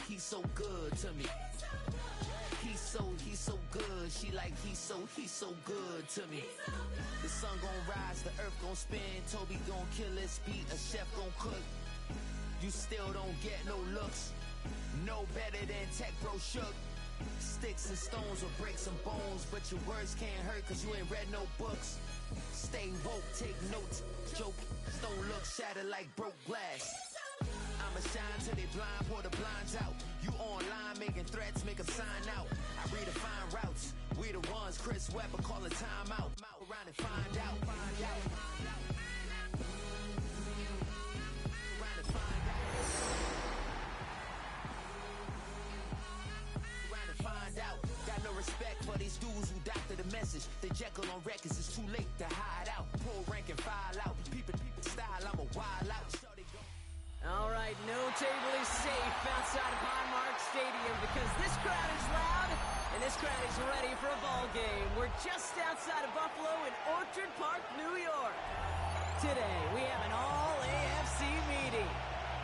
he's so good to me. He's so good. She like he's so good to me. The sun gon' rise, the earth gon' spin. Toby gon' kill his beat, a chef gon' cook. You still don't get no looks. No better than Tech Bro Shook. Sticks and stones will break some bones, but your words can't hurt cause you ain't read no books. Stay woke, take notes, joke. Stone look shattered like broke glass. I'ma shine till they blind, pour the blinds out. You online making threats, make them sign out. I redefine routes. We the ones Chris Webber call a timeout. Around and find out. Around and find out. Got no respect for these dudes who doctor the message. They Jekyll on records, it's too late to hide out. Pull rank and file out. People style, I'm a wild out. All right, no table is safe outside of Highmark Stadium because this crowd is loud and this crowd is ready for a ball game. We're just outside of Buffalo in Orchard Park, New York. Today, we have an all-AFC meeting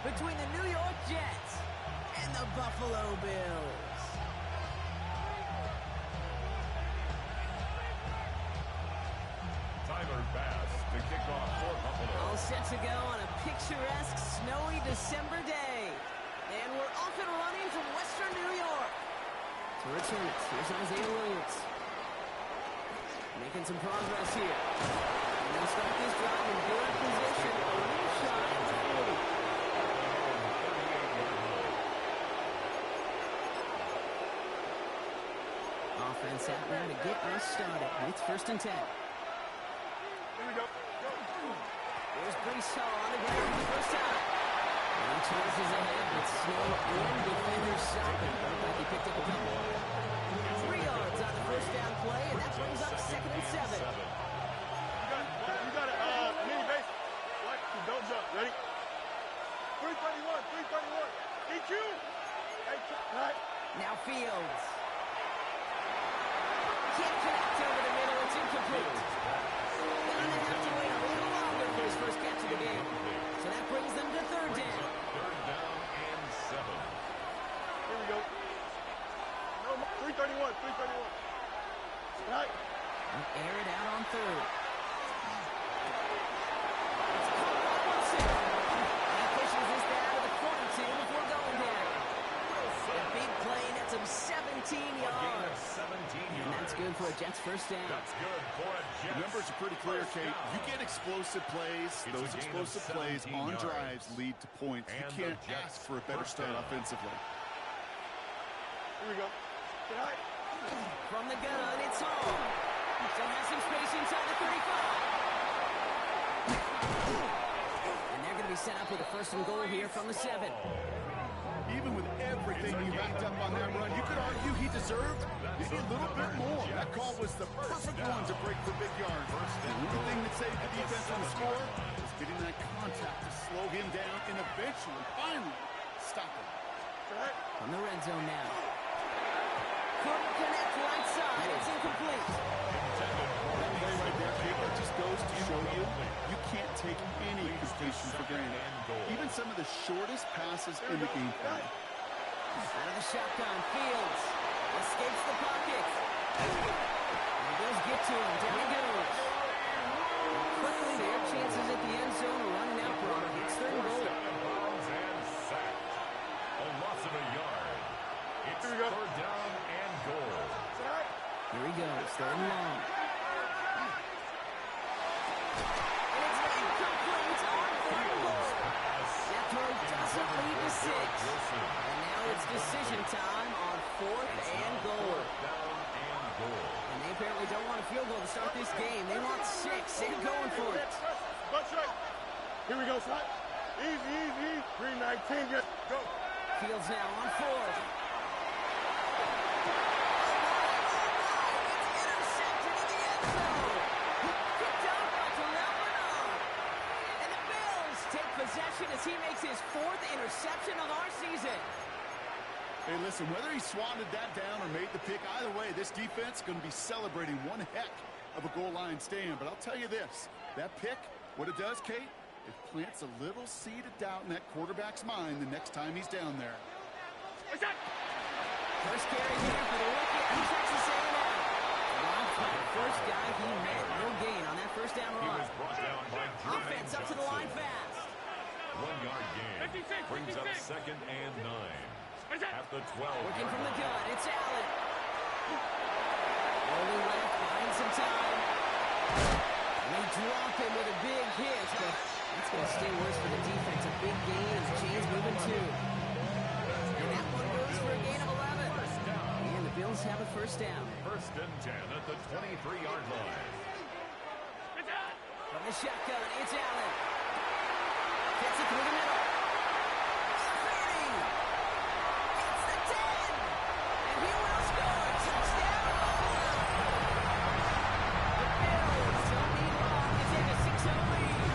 between the New York Jets and the Buffalo Bills. Tyler Bass to kick off for Buffalo. All set to go on a picturesque, snowy December day. And we're off and running from Western New York. To return it, here's Isaiah Williams. Making some progress here. And they'll start this drive in good position. A little shy of the 40. Offense out there to get us started. It's 1st and 10. Here's Brees on the ground for the first time. And he charges ahead with snow and defenders stopping. Looked like he picked up a couple. 3 yards on the first down play, and that brings up 2nd and 7. You got it. Mini base. What? Don't jump. Ready? 331. 331. EQ. Hey, cut. Now Fields. Can't connect over the middle. It's incomplete. Gonna have to wait a little longer for his first catch of the game. So that brings them to 3rd down. 3rd down and 7. Here we go. No, 331. 331. Right. Air it out on 3rd. He pushes this down to the 42 before going down. A big play, that's him 17 yards. 17 yards. And that's good for a Jets first down. That's good for a Jets. The numbers are pretty clear, Kate. You get explosive plays. Those explosive plays on drives lead to points. You can't ask for a better start offensively. Here we go. From the gun, it's Hall. So has some space inside the 35. And they're going to be set up with a 1st and goal here from the 7. Even with everything you backed up on that run, you could argue he deserved maybe a little bit more. That call was the perfect one to break for big yards. The only thing that saved the defense on the score was getting that contact to slow him down and eventually, finally, stop him. From the red zone now. Couldn't connect right side. It's incomplete. That play right there, Kate, that just goes to show you can't take any completion for granted. Even some of the shortest passes in the game plan. Out of the shotgun, Fields escapes the pocket. And does get to him. Down he goes. Quickly, their chances at the end zone are running out for him. It's 3rd and goal. And sacked. A loss of a yard. It's 3rd down and goal. Here he goes, 3rd and long. Doesn't lead to 6. And now it's decision time on 4th and goal. And they apparently don't want a field goal to start this game. They want 6. They're going for it. Butt straight. Here we go, son. Easy, easy. 319. Go. Fields now on 4th. Possession as he makes his 4th interception of our season. Hey, listen, whether he swatted that down or made the pick, either way, this defense is going to be celebrating one heck of a goal line stand. But I'll tell you this, that pick, what it does, Kate, it plants a little seed of doubt in that quarterback's mind the next time he's down there. First carry here for the rookie out of Texas A&M. First guy he met, no gain on that first down He run. was brought down by Offense up to the line fast. 1 yard gain. Brings up 2nd and 9. At the 12. Working from the gun, it's Allen. Rolling left, buying some time. And they drop him with a big hit, but that's going to stay worse for the defense. A big gain as the chains moving too. And that one goes for a gain of 11. And the Bills have a first down. 1st and 10 at the 23-yard line. From the shotgun, it's Allen. Gets it through the middle. 30. It's the 10. And he will score. Touchdown, Buffalo. The Bills don't need long to take a 6-0 lead.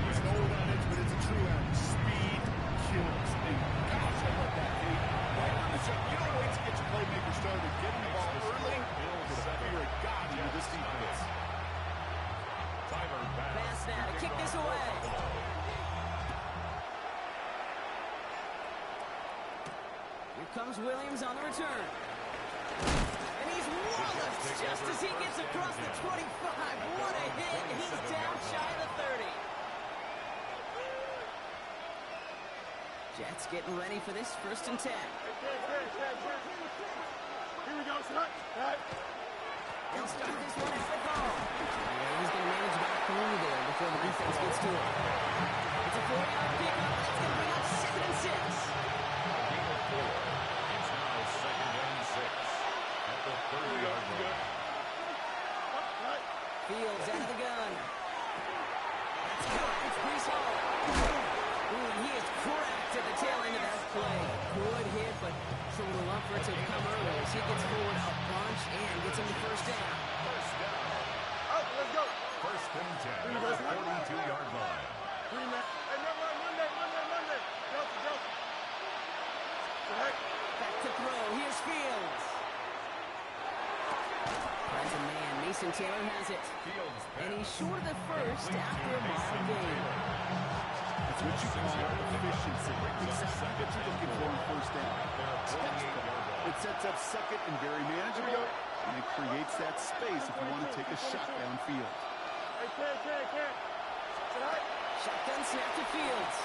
It's an old adage, but it's a true adage. Speed kills. And gosh, I love that, Kate. Right on the shot. You don't wait to get your playmaker started. Getting the ball early builds a fear of God into this defense. Pass now to kick this away. Here comes Williams on the return. And he's walloped just as he gets across the 25. What a hit. He's down shy of the 30. Jets getting ready for this 1st and 10. Here we go, son. They'll start this one at the goal. And he's going to manage back through there before the defense gets to it. It's a 4-yard pickup. That's going to bring up 2nd and 6. Gain of 4. It's now 2nd and 6 at the 30-yard line. Fields out of the gun. That's good. It's Brees Hall. Ooh, and he is cracked at the tail end of that play. Good hit, but it's a little up for it to come early as he gets forward a bunch and gets him the first down. First down. Let's go. 1st and 10 at the 42-yard line. Hey, Monday. Go. Back to throw. Here's Fields. Finds a man. Mason Taylor has it. Fields And he's short of the first after a mild gain. It's what you call efficiency. Exactly what you're looking for in 1st down. It sets up 2nd and very manageable, and it creates that space if you want to take a shot downfield. Shotgun snap to Fields.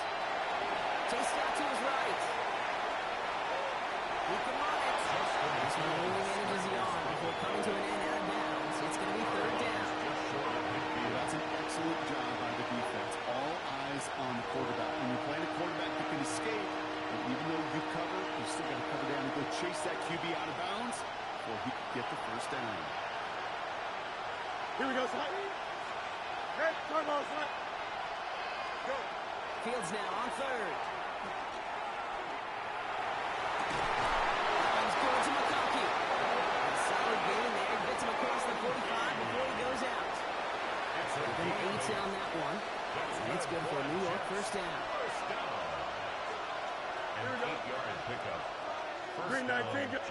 Chased out to his right. Keep him on it. This one only manages the arm before coming to an end out of bounds. It's going to be 3rd down. That's an excellent job by the defense. All eyes on the quarterback. When you're playing a quarterback that can escape, and even though you cover, you still got to cover down and go chase that QB out of bounds before he can get the first down. Here we go, son. Hey, turn on, son. Go. Fields now on 3rd. Good to McConkey. A solid gain there. Gets him across the 45 before he goes out. An 8 on that one. And it's good for a New York first down. An 8-yard pickup. Green 19. Hey, go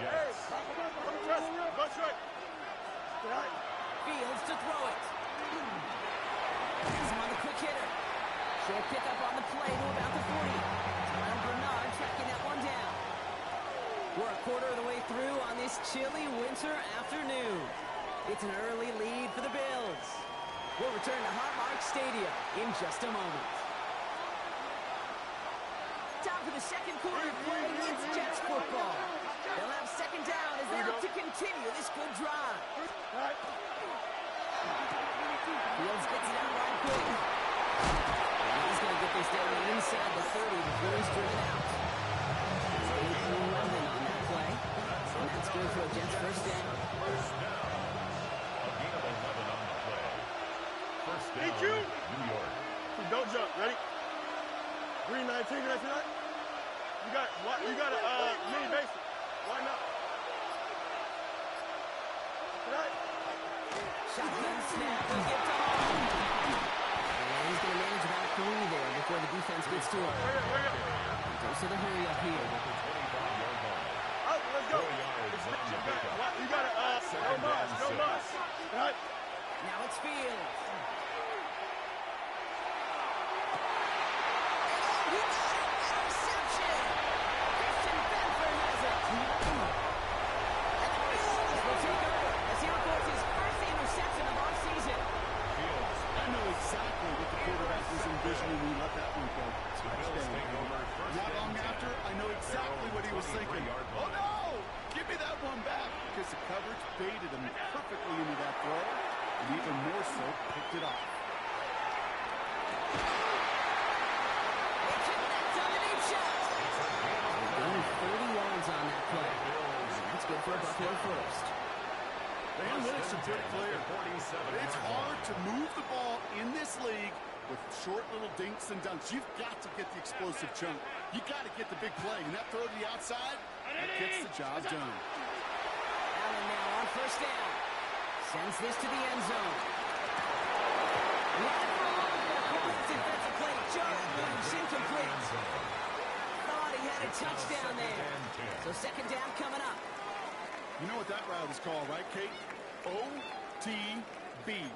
straight. Fields to throw it. He's on the quick hitter. Short pickup on the play to about the 40. Tyler Bernard tracking that one down. We're a quarter of the way through on this chilly winter afternoon. It's an early lead for the Bills. We'll return to Highmark Stadium in just a moment. Time for the 2nd quarter of play. It's Jets football. They'll have 2nd down as they look to continue this good drive. Fields gets it out right quick. And he's going to get this down inside the 30 before he's driven out. 11 on that play. And that's good for a Jets first down. A gain of 11 on the play. First down, Eat you. New York. Don't jump. Ready? Green 19. Can I see that? You got a mini basic. Why not? Shotgun snap. He'll get to Hall. And he's going to manage about 3 there before the defense gets to him. Hurry up. Goes to the hurry up here. Let's go. You got no muss. Right? Now it's Fields. He got it. Interception. thinking, oh no, give me that one back, because the coverage baited him perfectly into that throw, and even more so, picked it off. They took that dominant shot. They gained 30 yards on that play. That's good for a Buffalo first. The analytics are pretty clear. It's hard to move the ball in this league with short little dinks and dunks. You've got to get the explosive chunk. You got to get the big play. And that throw to the outside, that gets the job done. Allen now on first down. Sends this to the end zone. Defensive play. Jarred loose, incomplete. Thought he had a touchdown there. So second down coming up. You know what that route is called, right, Kate? OTB.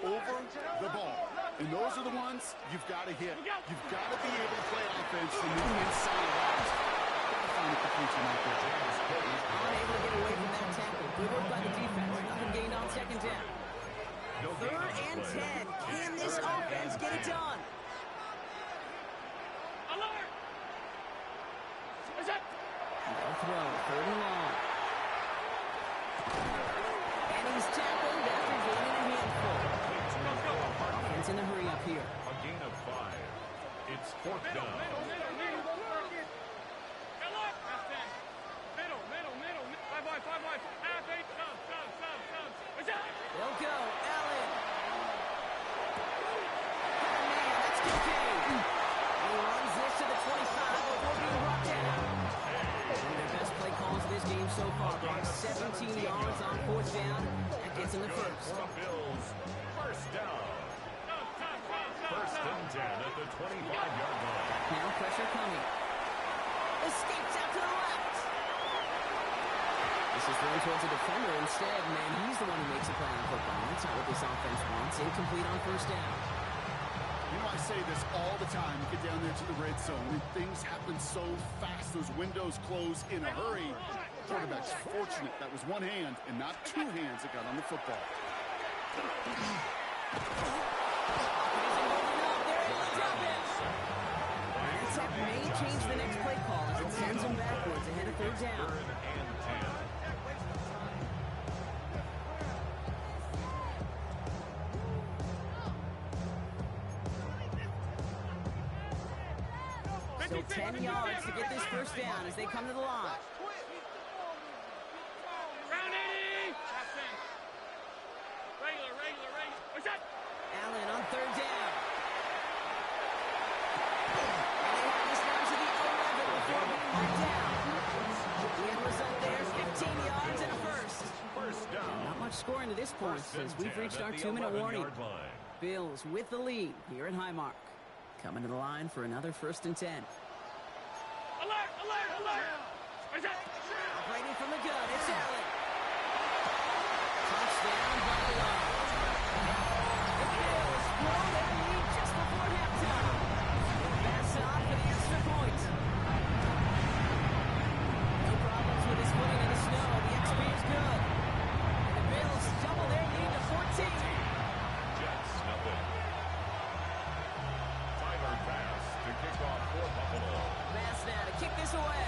Over the ball. And those are the ones you've got to hit. You've got to be able to play offense from the inside out. Got to find a completion out there. Unable to get away from that tackle. Good work by the defense. Nothing gained on second down. 3rd and 10. Can this offense get it done? Alert! Is that? No throw. 3rd and long. And he's tackled after gaining a handful. Offense in a hurry up here. A gain of 5. It's 4th down. They'll go. Allen. Oh, man, that's contained. He runs this to the 25 before being brought down. One of their best play calls of this game so far. 17 yards on 4th down. That gets him the first. For the Bills, first down. 1st and 10 at the 25-yard line. Now pressure coming. Escapes out to the left. This is thrown towards a defender instead, man. He's the one who makes a play on football. That's not what this offense wants. Incomplete on first down. You know, I say this all the time. You get down there to the red zone, and things happen so fast. Those windows close in a hurry. Quarterback's fortunate that was one hand and not 2 hands that got on the football. That may change the next play call as it sends him backwards ahead of 3rd down. 3rd and 10. Still 10 yards to get this first down as they come to the line. Allen on 3rd down. And they have this down to the 11 before being marked down. The end result there, 15 yards and a first. First down. Not much scoring to this point since we've reached our 2-minute warning. Bills with the lead here at Highmark. Coming to the line for another 1st and 10. Alert! Alert! Alert! Operating from the gun, it's Allen. Touchdown, Buffalo. The Bills blow their lead just before halftime. Pass on for the extra point. No problems with his footing in the snow. The XP is good. And the Bills double their lead to 14. Jets, nothing. Tyler pass to kick off for Buffalo. Bass now to kick this away.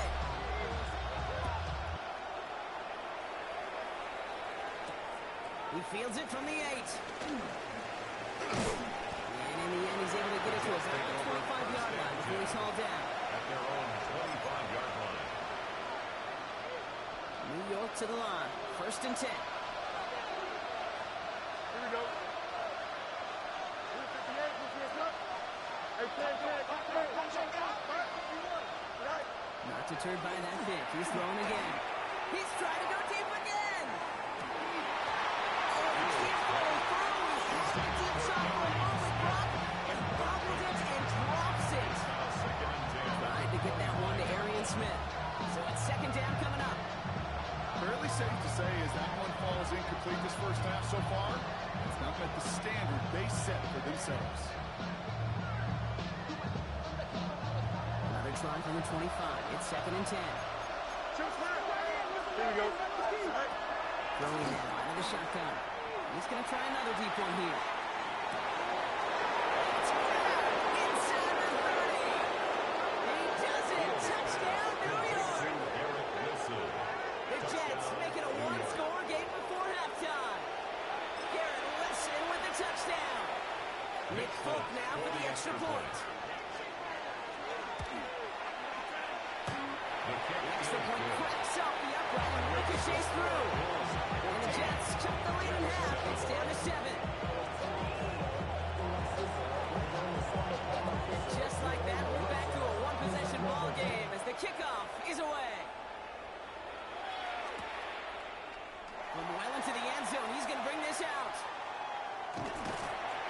He fields it from the 8. And in the end, he's able to get it to us at the 25-yard line before he's hauled down. At their own 25-yard line. New York to the line. 1st and 10. Here we go. Not deterred by that pick. He's throwing again. He's trying to go deep again. Oh, he can't follow through. He's had the deep shot for a moment, Brock, and bobbles it and drops it. Tried to get that one to Arian Smith. So it's 2nd down coming up. Fairly safe to say as that one falls incomplete this first half so far, it's not met the standard they set for themselves. Another try from the 25. It's 2nd and 10. Here we go. Throwing now out of the shotgun. He's going to try another deep one here. It's inside the 30. He does it. Touchdown, New York. one cracks off the upright and ricochets through. And the Jets cut the lead in half. It's down to 7. Just like that, we're back to a one-possession ball game as the kickoff is away. From well into the end zone, he's going to bring this out.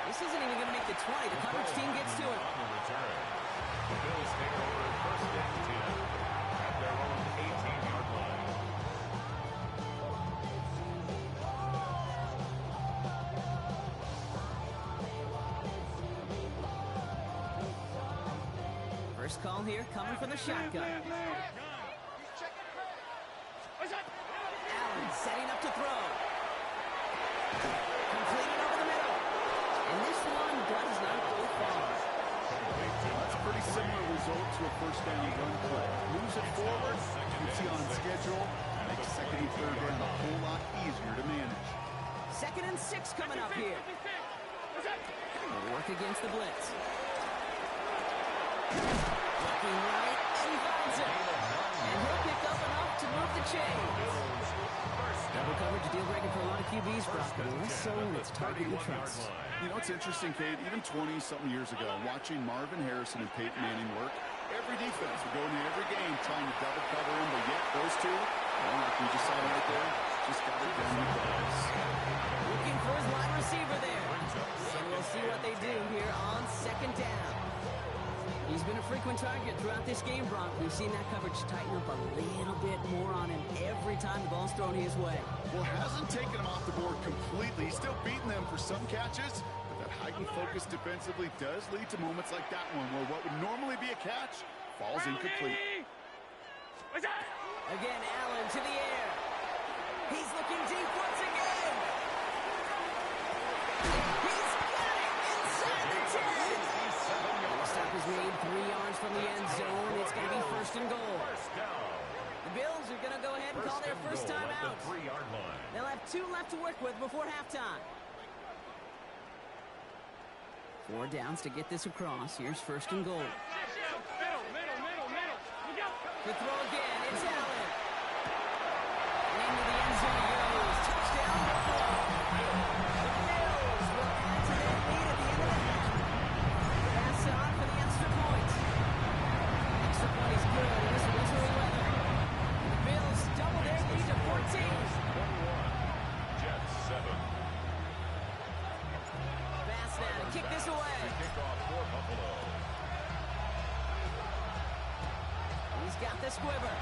This isn't even going to make the 20. The coverage team gets to it. The Bills take over first and 10 at their own 18-yard line. First call here coming from the shotgun. Allen setting up to throw. Completed over the middle. And this one does not go far. That's a pretty similar result to a first down run play. Moves it forward, keeps you on schedule, makes second and third down a whole lot easier to manage. 2nd and 6 coming up here. Will work against the blitz. Looking right, and he finds it. And he'll pick up enough to move the chains. Double coverage deal breaker for a lot of QBs, Brock, but less so when it's targeting the trust. You know, it's interesting, Kate, even 20-something years ago, watching Marvin Harrison and Peyton Manning work, every defense would go into every game trying to double cover him, but yet those two, well, like we just saw right there, just got it done with those. Looking for his wide receiver there. And we'll see what they do here on 2nd down. He's been a frequent target throughout this game, Brock. We've seen that coverage tighten up a little bit more on him every time the ball's thrown his way. Well, hasn't taken him off the board completely. He's still beating them for some catches, but that heightened focus defensively does lead to moments like that one where what would normally be a catch falls incomplete. Again, Allen to the air. He's looking deep once again. He's got it inside the 10. The stop is made 3 yards from the end zone. It's going to be 1st and goal. The Bills are going to go ahead and call their first time out. They'll have 2 left to work with before halftime. 4 downs to get this across. Here's 1st and goal. The throw again. It's Allen. And into the end zone he goes. Touchdown, Buffalo. The Bills will add to their lead at the end of the half. Pass on for the extra point. Extra point is good in this wintry weather. The Bills double their lead to 14. 21. Jets 7. Pass now to kick this away. Kickoff for Buffalo. He's got the squiver.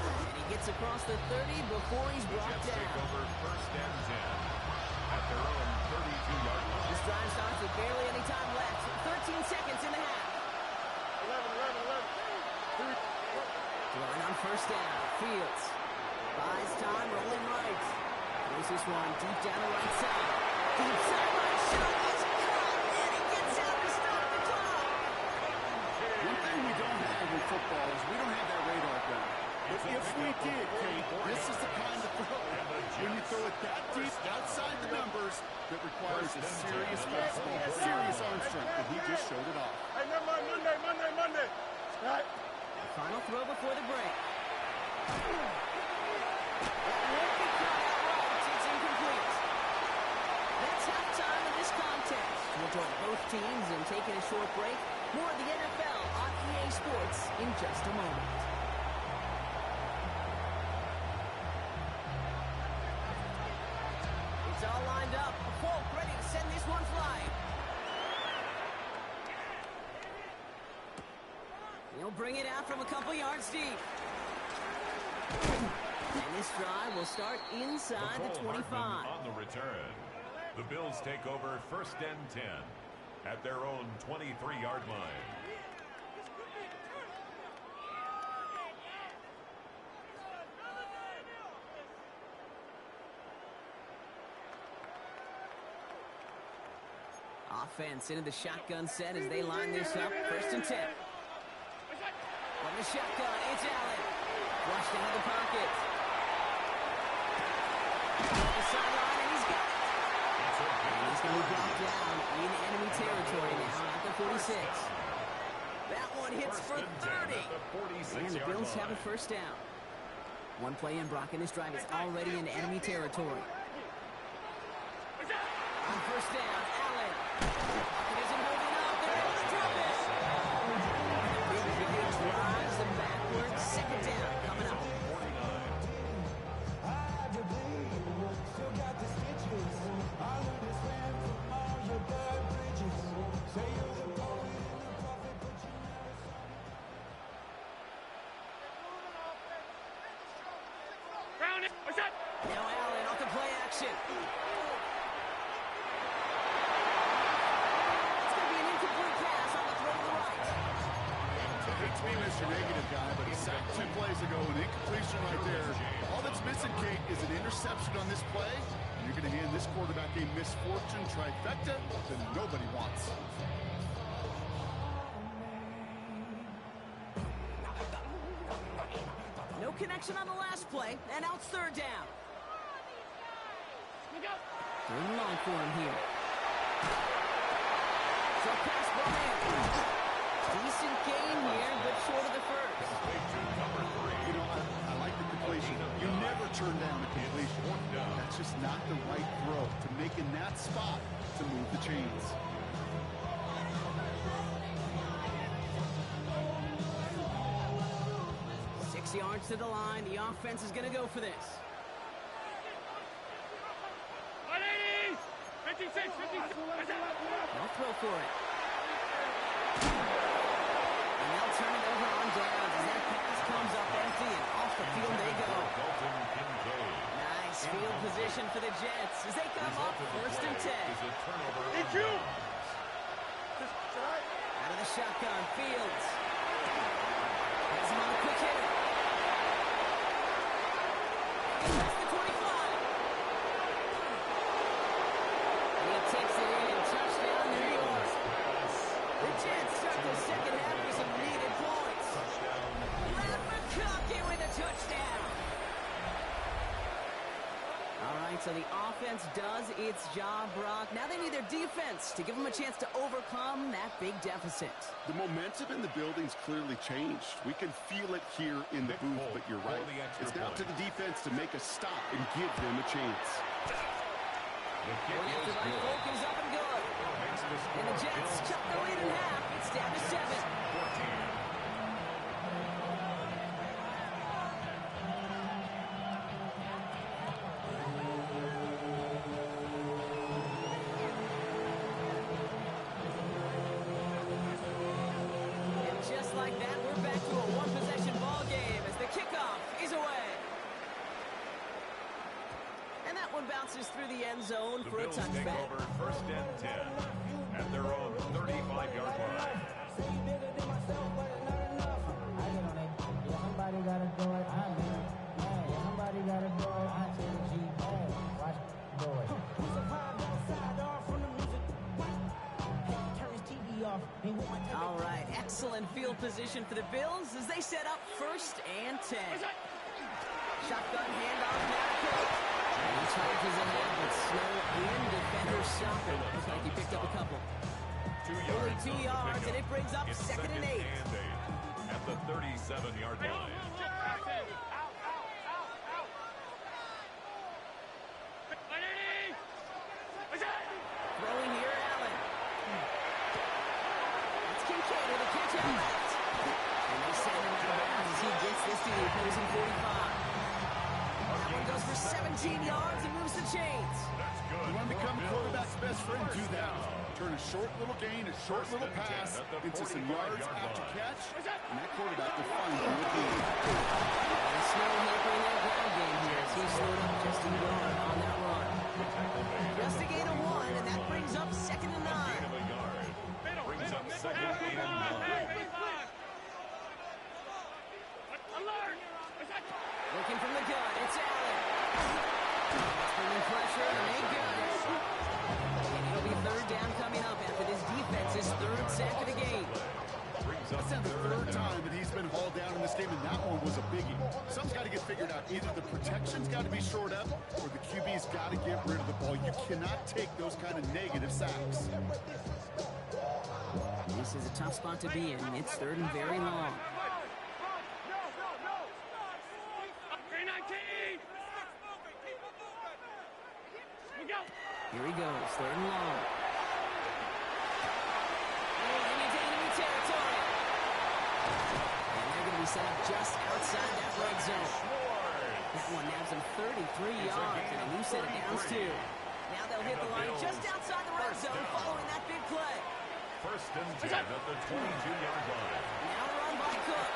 And he gets across the 30 before he's brought Jets take down. over first and 10 at their own 32-yard line. This drive starts with barely any time left. 13 seconds in the half. 11. Throwing on 1st down. Fields. Buys time, rolling right. Throws this one deep down the right side. Deep sideline shot is caught, and he gets out to stop the clock. One thing we don't have in football is we don't have that radar gun. But if we did, Kate, this is the kind of throw. When you throw it that deep outside the numbers, that requires a serious fastball, serious arm strength, and he just showed it off. Hey, never mind, Monday. All right. The final throw before the break. That won't be caught outright. It's incomplete. That's halftime of this contest. We'll join both teams in taking a short break. More of the NFL on EA Sports in just a moment. It's all lined up. Folk ready to send this one flying. He'll bring it out from a couple yards deep. And this drive will start inside the 25. On the return, the Bills take over first and 10 at their own 23-yard line. Offense into the shotgun set as they line this up. 1st and 10. From the shotgun, it's Allen. Flushed into the pocket. On the sideline, and he's got it. And he's going to be brought down in enemy territory now at the 46. That one hits for 30. And the Bills have a first down. One play in, Brock, and this drive is already in enemy territory. On first down, Allen. It isn't holding up. They're able to drop it. Big drives them backwards. Second down coming up. Now Allen off the play action. It's going to be an incomplete pass on the throw to the right. It's me, Mr. Negative guy, but he sacked 2 plays ago, an incompletion right there. All that's missing, Kate, is an interception on this play. And you're going to hand this quarterback a misfortune trifecta that nobody wants. No connection on the last play, and now it's third down. Third and long for him here. Short pass ball in. Decent gain here, but short of the first. You know, I like the completion. You never turn down the completion. That's just not the right throw to make in that spot to move the chains. 6 yards to the line. The offense is going to go for this. 56. They'll throw for it. And they'll turn it over on downs as that pass comes up empty, and off the field they go. Nice field position for the Jets as they come up first and 10. Out of the shotgun, Fields. Has him on a quick hit. That's the 25. And he takes it in. Touchdown, New York. The Jets start the second half with some needed points. Let McConkey with a touchdown. All right, so the offense does its job, Brock. Now they need their defense to give them a chance to overcome that big deficit. The momentum in the building's clearly changed. We can feel it here in the booth, but you're right. It's now to the defense to make a stop and give them a chance. Going after by Folk is up and good. And the Jets cut the lead in half. It's down to 7. And just like that, we're back to a one-possession ball game as the kickoff is away. And that one bounces through the end zone The for a Bills take touchback. over first and 10 at their own 35-yard line. Somebody gotta do it. I mean, somebody gotta do it. I tell the G, watch do it. He's a vibe outside off from the music. Turn his TV off. All right, excellent field position for the Bills as they set up first and 10. Shotgun handoff now. He charges ahead, but slow in. Defenders stop him. Looks like he picked up a couple. 2 yards. Only 2 yards, and it brings up It's second and 8. At the 37-yard line. Throwing here, Allen. It's Kincaid with a catch out left. And they send him out of bounds as he gets this to the opposing 45. That one goes for 17 yards and moves the chains. That's good. You want to become a quarterback's best friend, do that. Turn a short little gain, a short little pass into some yards after catch, and that quarterback will find you again. And Snow helping that ground game here as he slowed up just a yard on that run. Just a gain of 1, and that brings up second and 9. Gain of a yard. Brings up second and 9. Looking from the gun, it's Allen. Bringing pressure, and they got it. And it'll be third down coming up after this defense's third sack of the game. That's now the third time that he's been hauled down in this game, and that one was a biggie. Something's got to get figured out. Either the protection's got to be shored up, or the QB's got to get rid of the ball. You cannot take those kind of negative sacks. This is a tough spot to be in. It's third and very long. Here he goes, third and long. And into enemy territory. And they're going to be set up just outside that red zone. That one nabs him 33 yards, and a new set of downs, too. Now they'll hit the line just outside the red zone following that big play. First and 10 at the 22-yard line. Now run by Cook.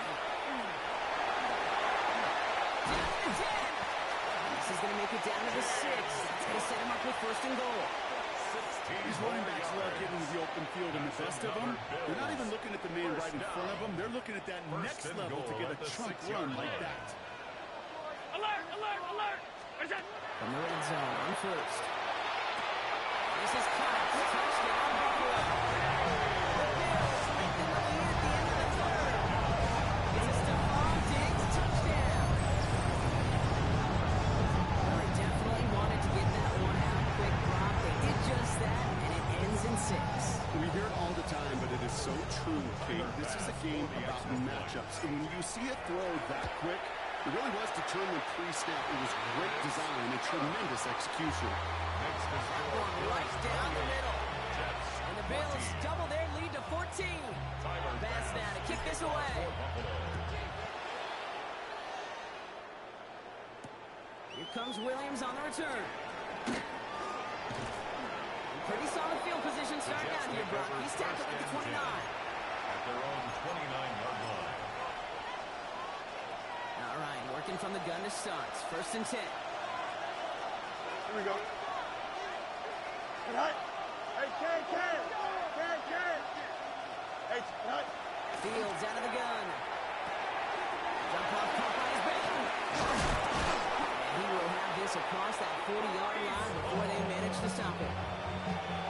Down to 10. This is going to make it down to the 6. That's going to set him up with first and goal. These running backs love getting to the open field, and the best of them, they're not even looking at the man right in front of them. They're looking at that next level to get a chunk run like that. Alert, alert, alert! From the red zone on first. This is caught. Touchdown, Buffalo. The Bills make the lead at the end of the third. It's a Stephon Diggs touchdown. Well, they definitely wanted to get that one out quick, Brock. They did just that, and it ends in 6. We hear it all the time, but it is so true, Kate. This is a game about matchups. And when you see a throw that quick, it really was determined pre-snap. It was great design and tremendous execution. That one right down the middle. And the Bills double their lead to 14. Bass now to kick this away. Here comes Williams on the return. Pretty solid field position starting out here, Brock. He's tackled at the 29. At their own 29-yard line. All right, working from the gun to start. First and 10. Here we go. Hey, Ken. Hey, cut. Fields out of the gun. Jump off Popeye's back. And he will have this across that 40-yard line before they manage to stop him.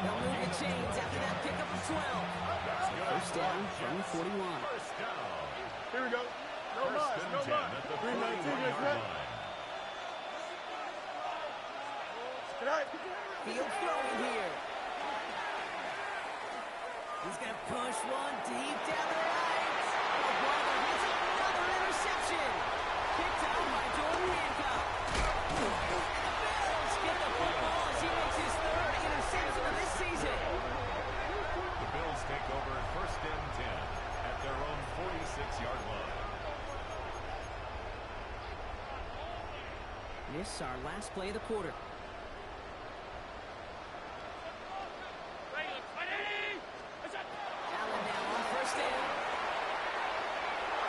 They'll move the chains after that pickup of 12. First down from 41. First down. Here we go. No mud. 319, get ready. Tonight. Field throwing here. He's going to push one deep down the right. Oh, brother, it's another interception. Picked up by Jordan Hancock. And the Bills get the football as he makes his third interception of this season. The Bills take over first and 10 at their own 46-yard line. This is our last play of the quarter. Allen now on first down.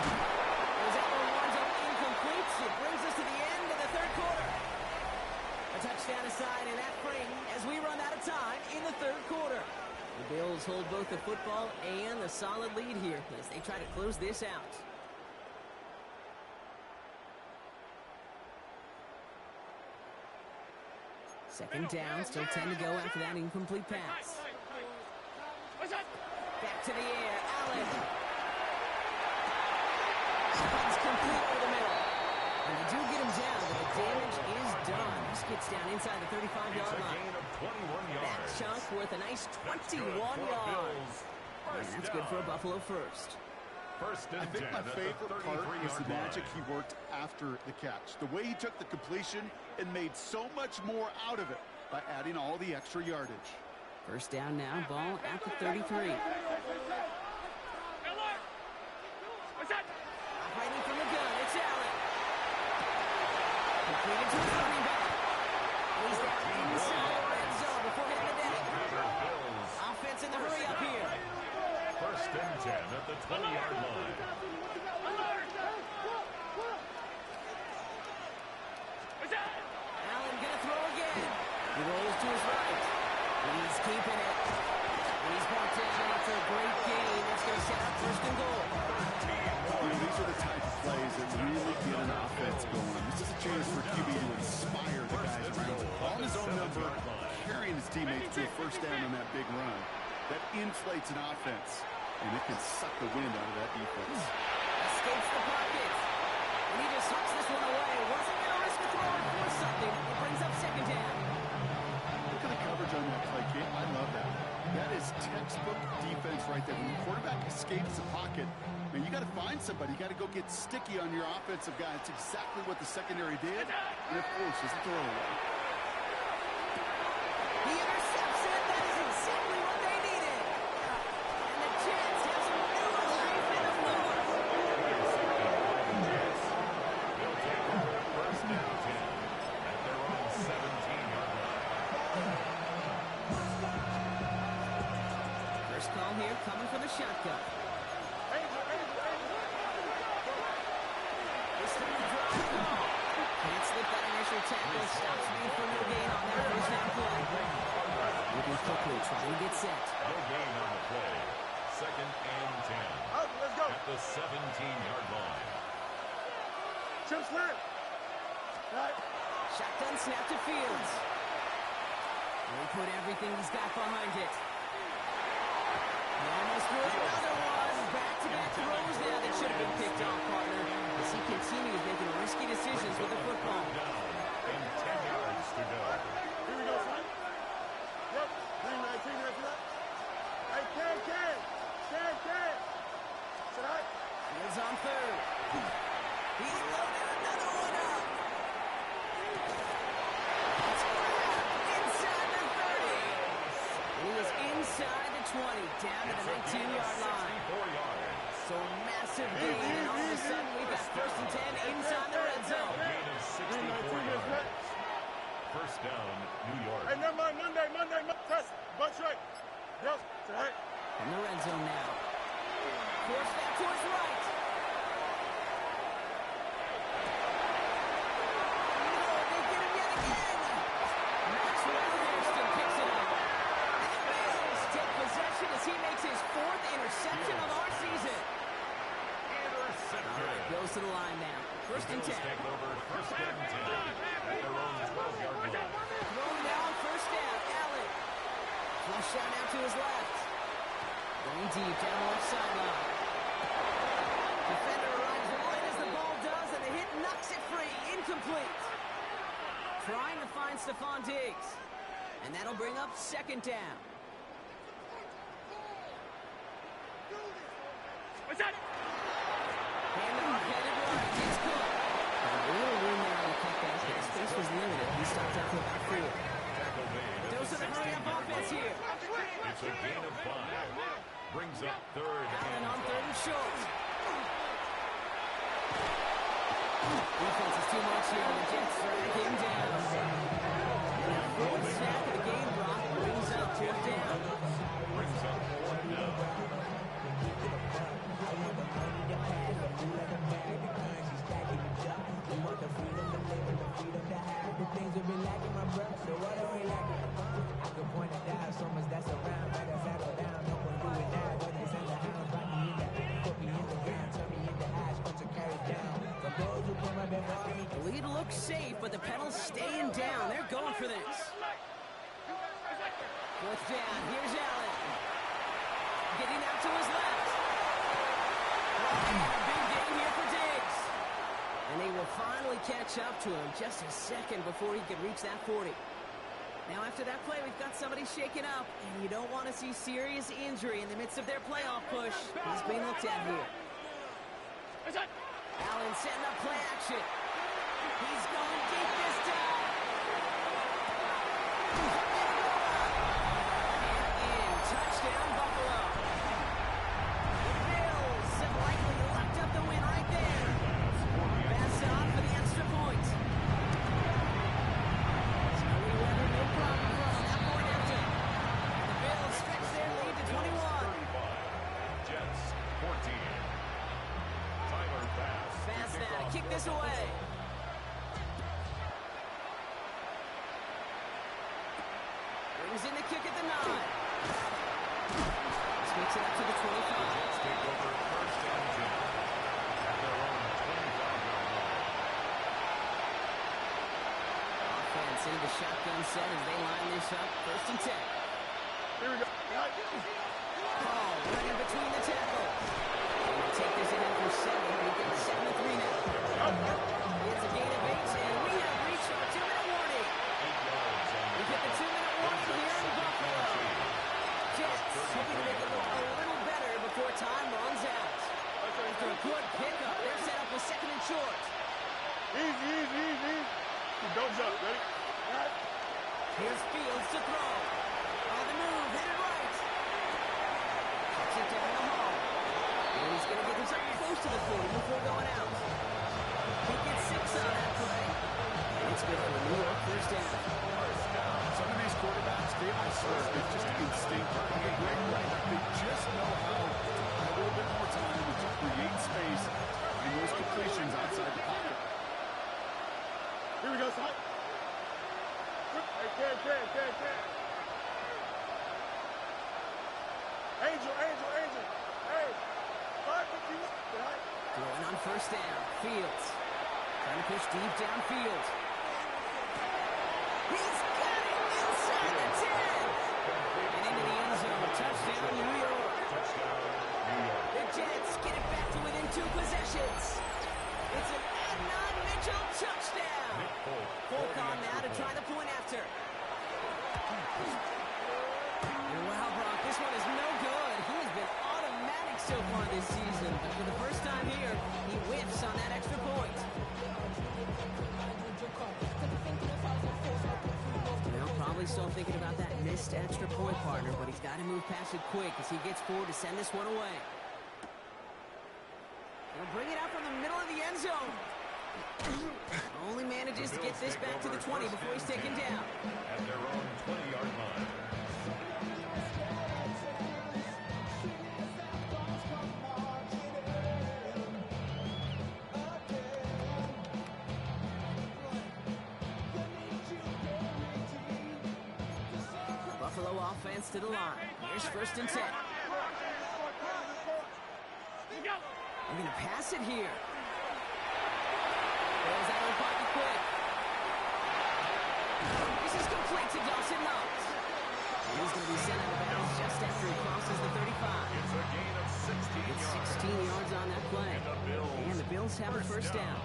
Those outward ones are incomplete. It brings us to the end of the third quarter. A touchdown aside in that frame as we run out of time in the third quarter. The Bills hold both the football and the solid lead here as they try to close this out. Second down, still 10 to go after that incomplete pass. Back to the air, Allen. Runs complete over the middle. And they do get him down, but the damage is done. This gets down inside the 35-yard line. Gain of 21 That yards. chunk worth a nice 21 yards. And that's good for a Buffalo first. First I and think 10 my at the favorite part is the 33-yard magic line. he worked after the catch. The way he took the completion and made so much more out of it by adding all the extra yardage. First down now, ball at the 33. Hiding from the gun, it's Allen. Completed to his running back. And he's down inside the red zone before hitting the deck. Bills. Offense in the hurry up here. First and 10 at the 20-yard line. Allen gonna throw again. He rolls to his right. He's keeping it. He's brought down. It's a great gain. It's going to set up first and goal. These are the type of plays that really get an offense going. This is a chance for QB to inspire the guys around him. On his own number, carrying his teammates to a first down on that big run. That inflates an offense, and it can suck the wind out of that defense. Escapes the pocket. And he just hucks this one away. Wasn't going to risk a throw and force something. It brings up second down. Look at the coverage on that play, Kate. I love that. That is textbook defense right there. When the quarterback escapes the pocket, man, you got to find somebody. You got to go get sticky on your offensive guy. It's exactly what the secondary did, and it forces the throwaway. He intercepts it. That is exactly what they needed. And the Jets have some new life in the floor. They'll take over first and 10 at their own 17-yard line. First call here coming from the shotgun. This time the drop call. Can't slip that initial tackle. Stops me for no gain on that first down play. Moving quickly, trying to get set. No gain on the play. Second and 10 Let's go. at the 17-yard line. Chip slant. Right. Shotgun snap to Fields. He'll put everything he's got behind it. He almost threw another one. Back-to-back throws now that should have been picked off, partner. As he continues making risky decisions with the football. Down and 10 yards to go. Here we go, son. Yep. 3-19, ready for that? Hey, Ken. Sit out. Fields on third. He's loaded another one up. It's grabbed inside the 30. He was inside the 20, down to the 19-yard line. 64 yards. So a massive gain, and all of a sudden we got first and 10 inside the red zone. Gain of 64 yards. First down, New York. Hey, never mind. Monday. Test. Butt straight. Yes. Sit out. In the red zone now. Forced back to his right. No, they get him yet again. Maxwell Hairston picks it up. And the Bills take possession as he makes his fourth interception of our season. Intercepted. Goes to the line now. First and 10. Bills take over first and 10 at their own 12-yard line. Throwing down first down. Allen. Flush shot out to his left. Going deep down the left sideline. Defender arrives right as the ball does, and the hit knocks it free. Incomplete. Trying to find Stephon Diggs. And that'll bring up second down. Handoff headed right. It's good. A little room there on the cutback. His space was limited. He stopped out to about 4. Tackle made at Those the are the hurry-up 16-yard offense line. here. It's a gain of 5. Brings up third Allen and on third 5. and short. Defense is too much here. The Jets drag him down. That fourth sack of the game, Brock, brings up 2nd down. Brings up 4th down. The lead looks safe, but the pedal's staying down. They're going for this. 4th down. Here's Allen. Getting out to his left. Big game here for Diggs. And they will finally catch up to him just a second before he could reach that 40. Now after that play, we've got somebody shaken up, and you don't want to see serious injury in the midst of their playoff push. He's being looked at here. Allen setting up play action. He's going deep this time. And in. Touchdown, Buffalo. The Bills have likely locked up the win right there. Pass on for the extra point. Snowy weather, no problem for them. That point after. The Bills stretch their lead to 21. 35. Jets 14. Tyler Bass. Fast now to kick this away. Brings in the kick at the 9. Takes it up to the 25. Take over first and 10 at their own 25-yard line. Offense into the shotgun set as they line this up. First and 10. Here we go. Paul running between the tackles. They will take this ahead for 7. We get 7-3 now. It's a gain of 8, and we have reached our 2-minute warning. 8 yards on We the get the 2-minute warning here in Buffalo. Jets hoping to make it look a little better good pickup. They're set up with second and short. Easy. Don't jump. Ready? Here's Fields to throw. On the move, headed right. Puts it down the hall. And he's going to get himself close to the 40 before going out. He gets 6 on that play. And it's good for a New York first down. Some of these quarterbacks, they might swear it's just instinctive. They're great quarterbacks. They just know how to have a little bit more time and to create space and those completions outside the pocket. Here we go, son. Hey, Ken. Angel. Hey, 5 50. Throwing on first down. Fields. Trying to push deep downfield. He's got it inside the 10. And into the end zone. Touchdown, New York. The Jets get it back to within 2 possessions. It's an Adnan Mitchell touchdown. Folk on now to try the point after. Wow, Brock, this one is no good. He has been automatic so far this season. But for the first time here, he whiffs on that extra point. Well, probably still thinking about that missed extra point, partner, but he's got to move past it quick as he gets forward to send this one away. He'll bring it out from the middle of the end zone. Only manages to get this back to the 20 before he's taken down. At their own 20-yard line. Buffalo offense to the line. Here's first and 10. We're going to pass it here. Goes out of the pocket quick. This is complete to Dawson Knox. He's going to be sent out of bounds just after he crosses the 35. It's a gain of 16 It's yards. 16 yards on that play. And the Bills have a first down.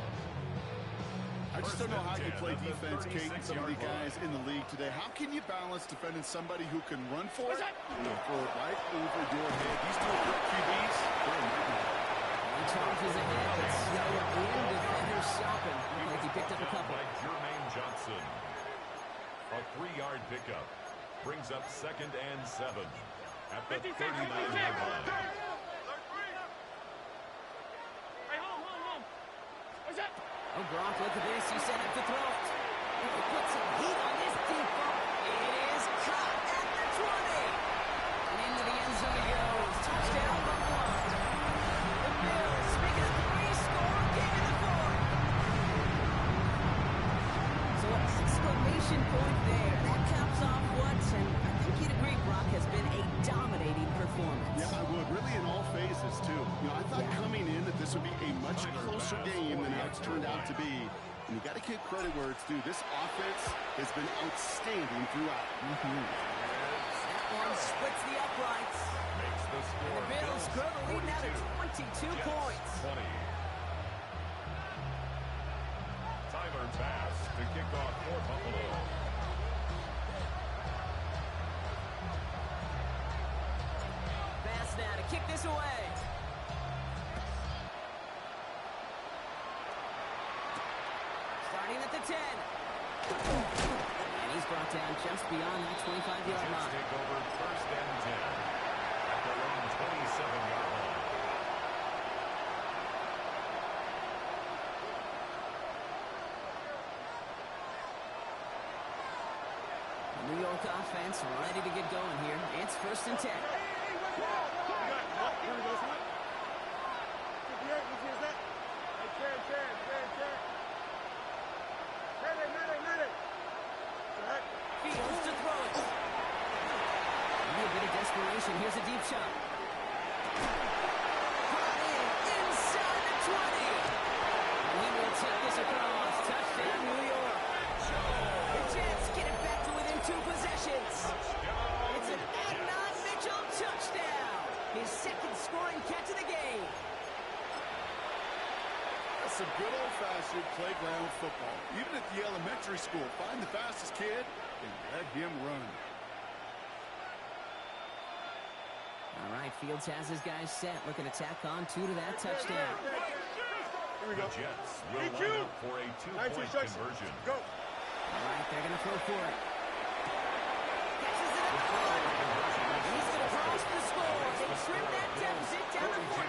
I just don't know how you play defense, Kate, and some of the guys in the league today. How can you balance defending somebody who can run for it? Throw it right over your head. These two great QBs, they're a nightmare. He charges ahead, but Snow in, defenders stopping. Looked like he picked up a couple. By Jermaine Johnson. A 3-yard pickup brings up 2nd and 7 at the 39-yard line. Oh, Gronk, look at this. He's set up to throw it. And he puts some heat on this deep ball. It is caught at the 20. And into the end zone he goes. Touchdown, Buffalo. The Bills make it a 3-score game in the 4th. So an exclamation point there. That caps off what, and I think you'd agree, Brock, has been a dominating performance. Yeah, I would. Really in all phases, too. You know, I thought coming in that this would be a much closer game than how it's turned out to be. And you got to give credit where it's due. This offense has been outstanding throughout. That one splits the uprights. Makes the score. The Bills grow the lead now to 22 points. 20. Tyler Bass to kick off for Buffalo. Bass now to kick this away. Starting at the 10. And he's brought down just beyond that 25-yard Jets line. take over 1st and 10 at their own 27-yard line. The New York offense ready to get going here. It's 1st and 10. Fields to throw it. Maybe a bit of desperation. Here's a deep shot. Brought in inside the 20. And he will take this across. Touchdown, New York. The Jets get it back to within 2 possessions. It's an Adnan Mitchell touchdown. His 2nd scoring catch of the game. That's some good old-fashioned playground football. Even at the elementary school, find the fastest kid and let him run. All right, Fields has his guys set, looking to tack on 2 to that touchdown. Here we go. The Jets will line up for a 2-point conversion. Go. All right, they're going to throw for it. Catches it at the 1. He's going to cross the score. They trim that deficit down to 14.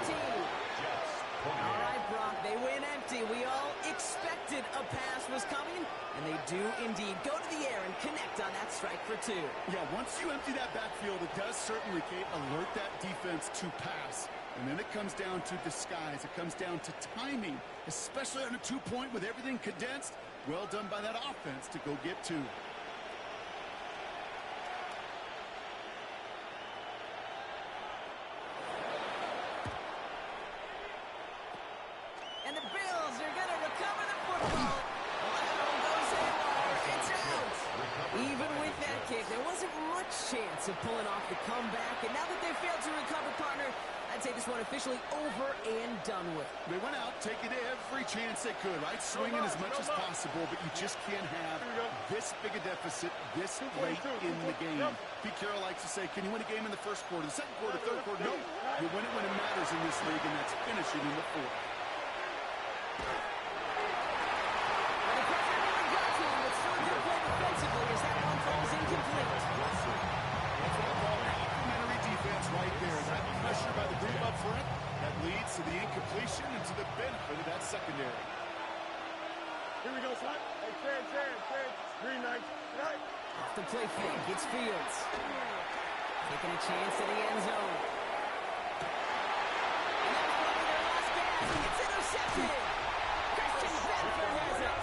All right, Brock, they win empty. We all expected a pass was coming, and they do indeed go to the air and connect on that strike for 2. Yeah, once you empty that backfield, it does certainly, Kate, alert that defense to pass. And then it comes down to disguise. It comes down to timing, especially on a 2-point with everything condensed. Well done by that offense to go get 2. And the Bills are going to recover the football. Lateral goes haywire. It's out. Even with that kick, there wasn't much chance of pulling off the comeback. And now that they failed to recover, partner, I'd say this one officially over and done with. They went out taking every chance they could, right? Swinging as much as possible, but you just can't have this big a deficit this late in the game. Pete Carroll likes to say, can you win a game in the first quarter, the second quarter, third quarter? No. You win it when it matters in this league, and that's finishing in the fourth. The pressure really got to him, but still a good play defensively as that one falls incomplete. That's what I call complimentary defense right there. That pressure by the group up front, that leads to the incompletion and to the benefit of that secondary. Here we go, son. Hey, Chad. Green knight. Right. Off the play fake, it's Fields. Taking a chance at the end zone. And that was probably their last pass. It's intercepted. Christian Benford has it.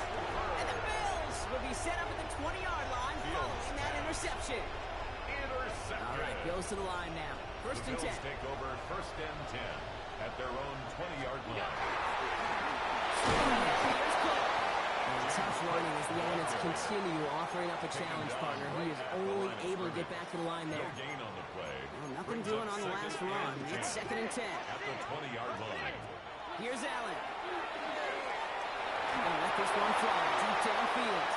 And the Bills will be set up at the 20-yard line following that interception. All right, goes to the line now. First and 10. Take over first and 10 at their own 20-yard line. Tough running as the elements continue offering up a challenge, partner. He is only able to get back to the line there. No gain on the play. Well, nothing doing on the last run. It's second and 10. At the 20-yard line. Here's Allen. Gonna let this one fly deep downfield.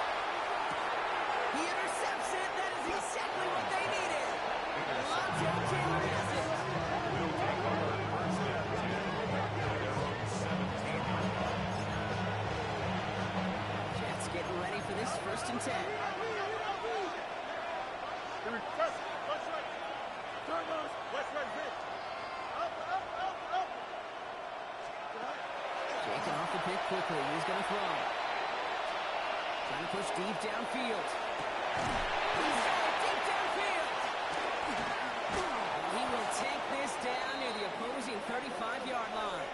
He intercepts it. That is exactly what they needed. Montel Taylor has it. Will take over first and 10 at their own 17-yard line. Jets getting ready for this first and 10. Here we go. West right. Turn those. West right pitch. Up. Taking off the pick quickly. He's going to throw. Trying to push deep downfield. He's got it deep downfield. He will take this down near the opposing 35-yard line.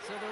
So the